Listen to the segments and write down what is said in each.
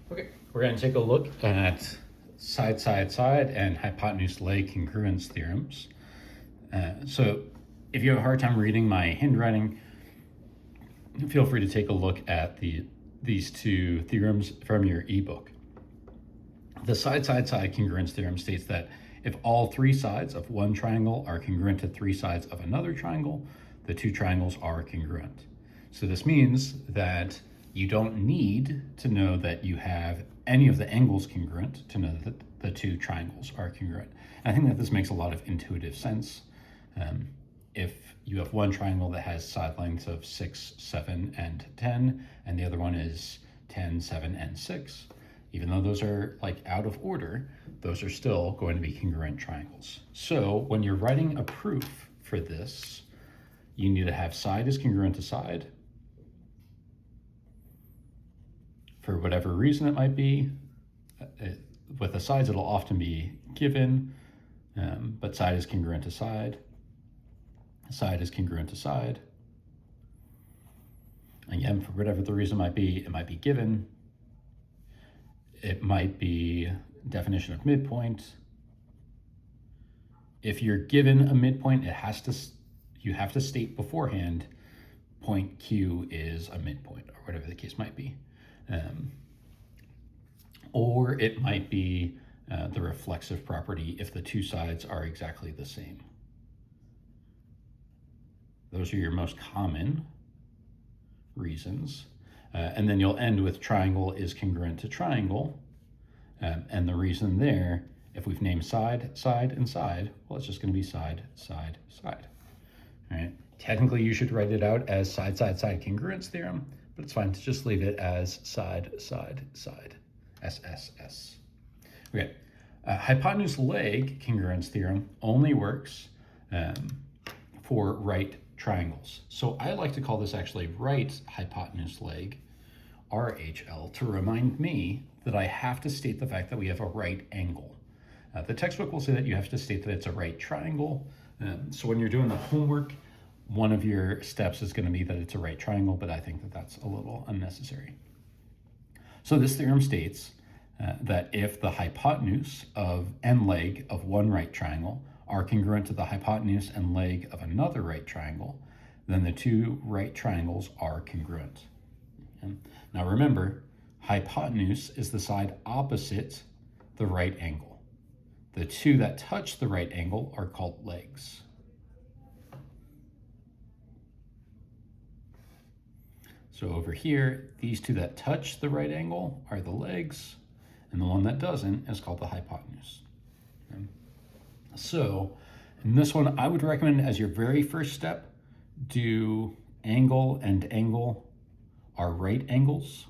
Okay, we're going to take a look at side, side, side, and hypotenuse leg congruence theorems. So if you have a hard time reading my handwriting, feel free to take a look at these two theorems from your ebook. The side, side, side congruence theorem states that if all three sides of one triangle are congruent to three sides of another triangle, the two triangles are congruent. So this means that you don't need to know that you have any of the angles congruent to know that the two triangles are congruent. And I think that this makes a lot of intuitive sense. If you have one triangle that has side lengths of 6, 7, and 10, and the other one is 10, 7, and 6, even though those are like out of order, those are still going to be congruent triangles. So when you're writing a proof for this, you need to have side is congruent to side. For whatever reason it might be, with the sides it'll often be given, but side is congruent to side. Side is congruent to side. Again, for whatever the reason might be, it might be given. It might be definition of midpoint. If you're given a midpoint, you have to state beforehand point Q is a midpoint, or whatever the case might be. Or it might be the reflexive property if the two sides are exactly the same. Those are your most common reasons. And then you'll end with triangle is congruent to triangle. And the reason there, if we've named side, side, and side, well, it's just going to be side, side, side. All right. Technically, you should write it out as side, side, side congruence theorem, but it's fine to just leave it as side, side, side, SSS. Okay. Hypotenuse leg congruence theorem only works for right triangles. So I like to call this actually right hypotenuse leg, RHL, to remind me that I have to state the fact that we have a right angle. The textbook will say that you have to state that it's a right triangle. So when you're doing the homework, one of your steps is going to be that it's a right triangle, but I think that that's a little unnecessary. So this theorem states that if the hypotenuse and leg of one right triangle are congruent to the hypotenuse and leg of another right triangle, then the two right triangles are congruent. Okay? Now remember, hypotenuse is the side opposite the right angle. The two that touch the right angle are called legs. So over here, these two that touch the right angle are the legs, and the one that doesn't is called the hypotenuse. Okay? So in this one, I would recommend as your very first step, do angle and angle are right angles.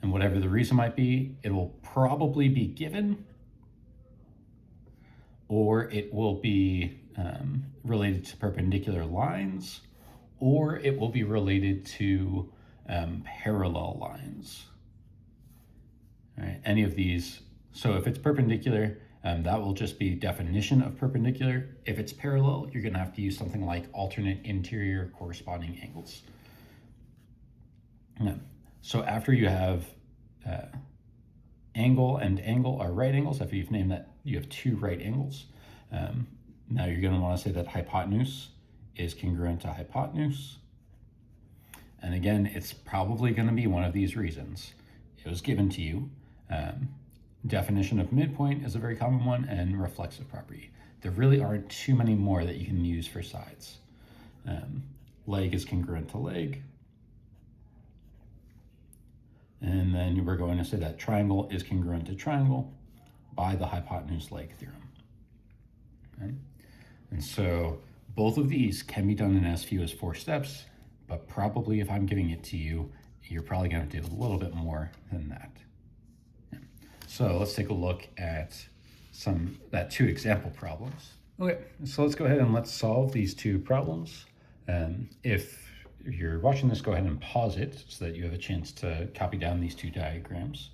And whatever the reason might be, it will probably be given, or it will be related to perpendicular lines, or it will be related to parallel lines. All right, any of these. So if it's perpendicular, that will just be definition of perpendicular. If it's parallel, you're going to have to use something like alternate interior corresponding angles. Yeah. So after you have angle and angle are right angles, after you've named that you have two right angles, now you're going to want to say that hypotenuse is congruent to hypotenuse. And again, it's probably going to be one of these reasons. It was given to you. Definition of midpoint is a very common one, and reflexive property. There really aren't too many more that you can use for sides. Leg is congruent to leg. And then we're going to say that triangle is congruent to triangle by the hypotenuse leg theorem. Okay? And so both of these can be done in as few as 4 steps, but probably if I'm giving it to you, you're probably going to do a little bit more than that. Yeah. So let's take a look at two example problems. Okay, so let's go ahead and let's solve these two problems. If you're watching this, go ahead and pause it so that you have a chance to copy down these two diagrams.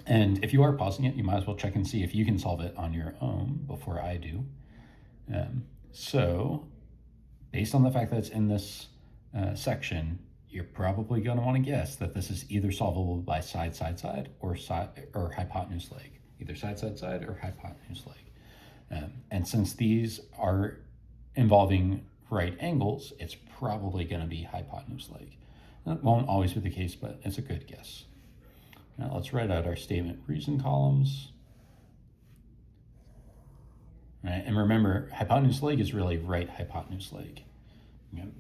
And if you are pausing it, you might as well check and see if you can solve it on your own before I do. So based on the fact that it's in this section, you're probably going to want to guess that this is either solvable by side, side, side, or hypotenuse leg, either side, side, side, or hypotenuse leg. And since these are involving right angles, it's probably going to be hypotenuse leg. That won't always be the case, but it's a good guess. Now let's write out our statement reason columns. Right, and remember, hypotenuse leg is really right hypotenuse leg.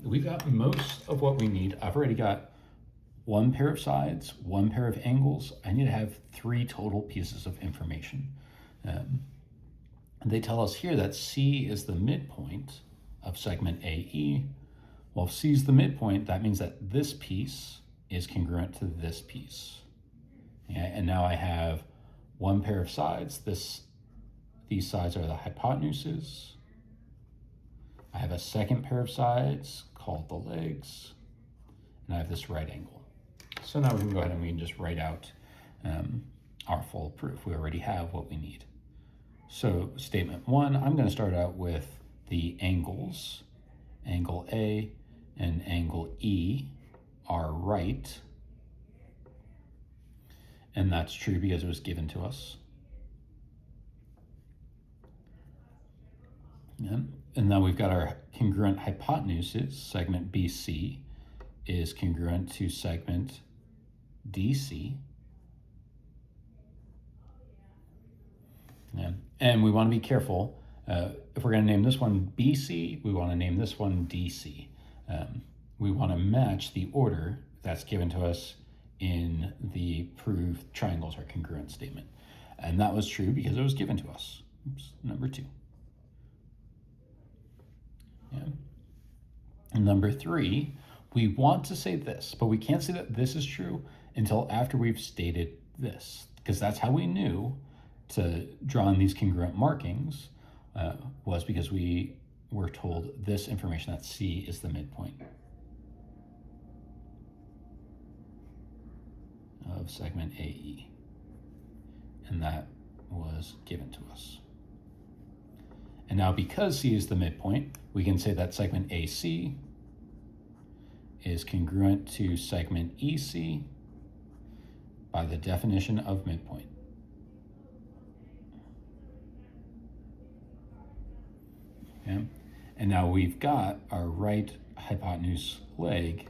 We've got most of what we need. I've already got one pair of sides, one pair of angles. I need to have 3 total pieces of information. They tell us here that C is the midpoint of segment AE. Well, if C is the midpoint, that means that this piece is congruent to this piece. Okay, and now I have one pair of sides. These sides are the hypotenuses. I have a second pair of sides called the legs, and I have this right angle. So now we can go ahead and we can just write out our full proof. We already have what we need. So statement 1, I'm going to start out with the angles. Angle A and angle E are right, and that's true because it was given to us. Yeah. And now we've got our congruent hypotenuses. Segment BC is congruent to segment DC. Yeah. And we want to be careful. If we're going to name this one BC, we want to name this one DC. We want to match the order that's given to us in the prove triangles are congruent statement. And that was true because it was given to us. Oops, number 2. Yeah. And number 3, we want to say this, but we can't say that this is true until after we've stated this, because that's how we knew to draw in these congruent markings, was because we were told this information, that C is the midpoint of segment AE, and that was given to us. And now because C is the midpoint, we can say that segment AC is congruent to segment EC by the definition of midpoint. Okay. And now we've got our right hypotenuse leg,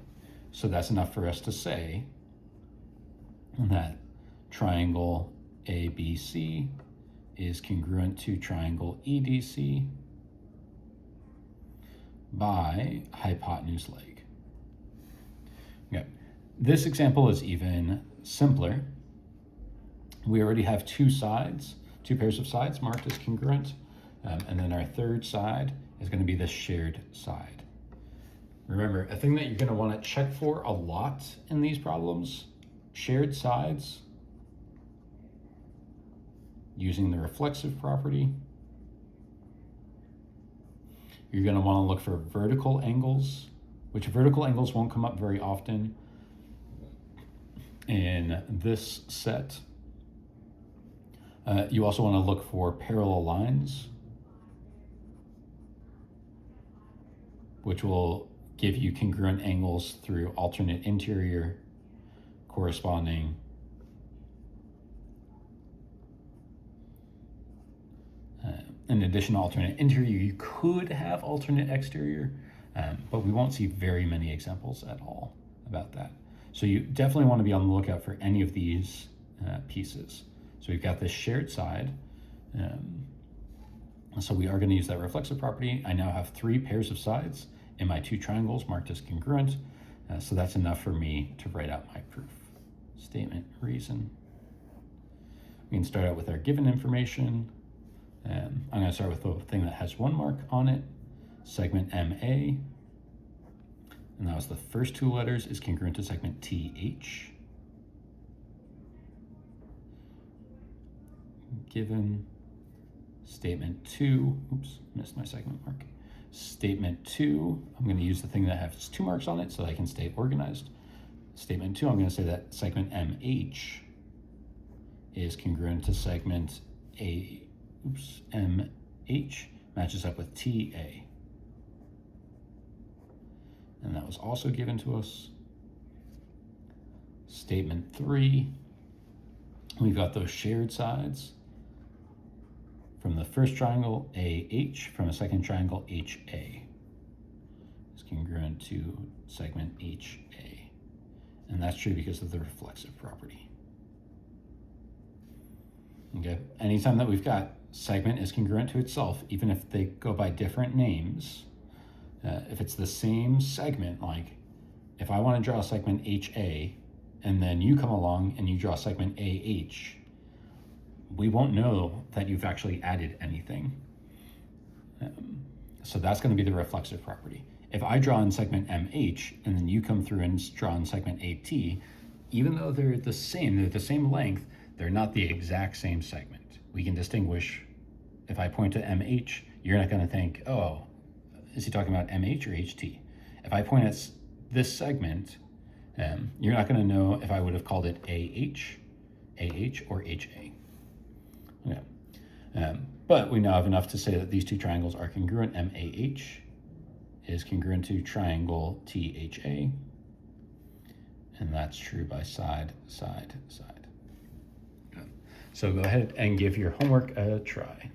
so that's enough for us to say that triangle ABC is congruent to triangle EDC by hypotenuse leg. Okay. This example is even simpler. We already have 2 pairs of sides marked as congruent, and then our third side is going to be the shared side. Remember, a thing that you're going to want to check for a lot in these problems, shared sides, using the reflexive property. You're going to want to look for vertical angles, which vertical angles won't come up very often in this set. You also want to look for parallel lines, which will give you congruent angles through alternate interior corresponding in addition to alternate interior, you could have alternate exterior, but we won't see very many examples at all about that. So you definitely want to be on the lookout for any of these pieces. So we've got this shared side. So we are going to use that reflexive property. I now have 3 pairs of sides in my 2 triangles marked as congruent. So that's enough for me to write out my proof. Statement, reason. We can start out with our given information. I'm going to start with the thing that has 1 mark on it, segment MA, and that was the first 2 letters, is congruent to segment TH. Given statement 2, oops, missed my segment mark. Statement 2, I'm going to use the thing that has 2 marks on it so that I can stay organized. Statement 2, I'm going to say that segment MH is congruent to segment MH matches up with TA. And that was also given to us. Statement 3, we've got those shared sides from the first triangle AH, from a second triangle HA. It's congruent to segment HA. And that's true because of the reflexive property. Okay, anytime that we've got segment is congruent to itself, even if they go by different names, if it's the same segment, like if I want to draw a segment HA and then you come along and you draw a segment AH, we won't know that you've actually added anything. So that's going to be the reflexive property. If I draw in segment MH and then you come through and draw in segment AT, even though they're the same length, they're not the exact same segment. We can distinguish. If I point to MH, you're not going to think, oh, is he talking about MH or HT? If I point at this segment, you're not going to know if I would have called it AH, or HA. Okay. But we now have enough to say that these two triangles are congruent. MAH is congruent to triangle THA, and that's true by side, side, side. Okay. So go ahead and give your homework a try.